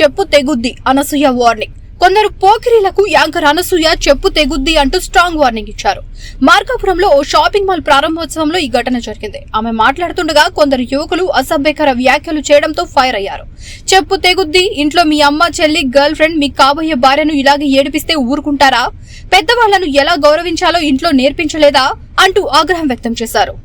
చెప్పు తెగుద్ది అనసూయ వార్నింగ్. కొందరు పోకిరీలకు యాంకర్ అనసూయ చెప్పు తెగుద్ది అంటూ స్ట్రాంగ్ వార్నింగ్ ఇచ్చారు. మార్కాపురంలో ఓ షాపింగ్ మాల్ ప్రారంభోత్సవంలో ఈ ఘటన జరిగింది. ఆమె మాట్లాడుతుండగా కొందరు యువకులు అసభ్యకర వ్యాఖ్యలు చేయడంతో ఫైర్ అయ్యారు. చెప్పు తెగుద్ది, ఇంట్లో మీ అమ్మ, చెల్లి, గర్ల్ ఫ్రెండ్, మీ కాబోయే భార్యను ఇలాగే ఏడిపిస్తే ఊరుకుంటారా? పెద్దవాళ్లను ఎలా గౌరవించాలో ఇంట్లో నేర్పించలేదా అంటూ ఆగ్రహం వ్యక్తం చేశారు.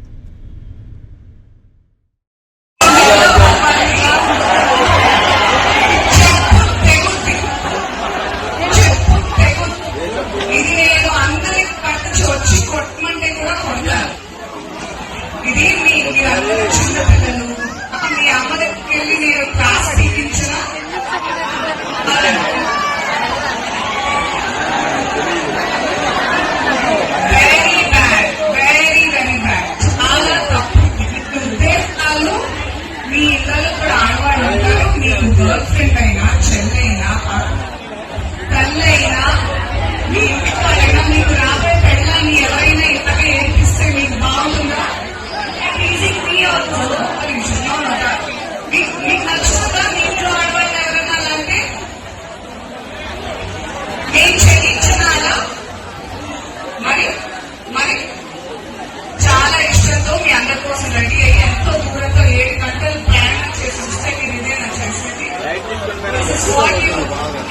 ఇది మీరందరూ చిన్నపిల్లలు, మీ అమ్మ దగ్గరికి వెళ్ళి నేను క్లాస్ తీయించిన very bad, very very bad. చాలా తప్పు. ఉద్దేశాలు మీ ఇళ్ళలో కూడా ఆడవాళ్ళు ఉంటారు. మీకు గర్ల్ ఫ్రెండ్ అయినా, చెల్లైనా, తల్లైనా, మీ ఇంటి వాళ్ళైనా, మీకు రాబోయే పెళ్ళని ఎవరైనా ఇలాగ ఏర్పిస్తే మీకు బాగుంటుందా? మీకు నచ్చుతుందా? మీ ఇంట్లో ఆడవాళ్ళు ఎవరైనా అలాంటే నేను చెల్లించాలా? మరి మరి చాలా ఇష్టంతో మీ అందరి కోసం రెడీ అయ్యి ఎంతో దూరంతో 7 గంటలు ప్రయాణం చేసి వస్తే మీరు ఇదే నాకు చేసేది.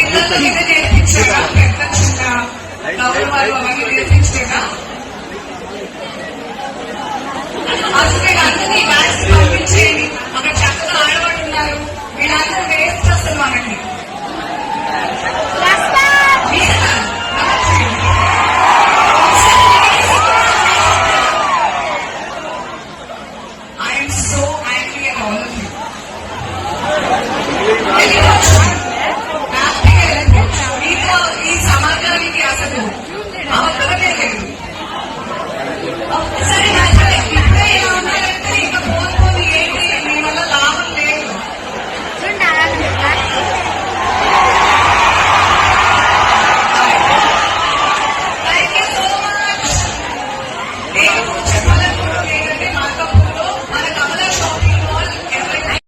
పిల్లలు ఇదే నేర్పించారా? పెద్ద చిన్న గౌరవాలు అవన్నీ నేర్పించలేదా? అసలు అందరినీ బ్యాగ్స్ పంపించేది. అక్కడ చక్కగా ఆడవాళ్ళు ఉన్నారు. వీళ్ళందరూ వేస్ట్. అసలు మన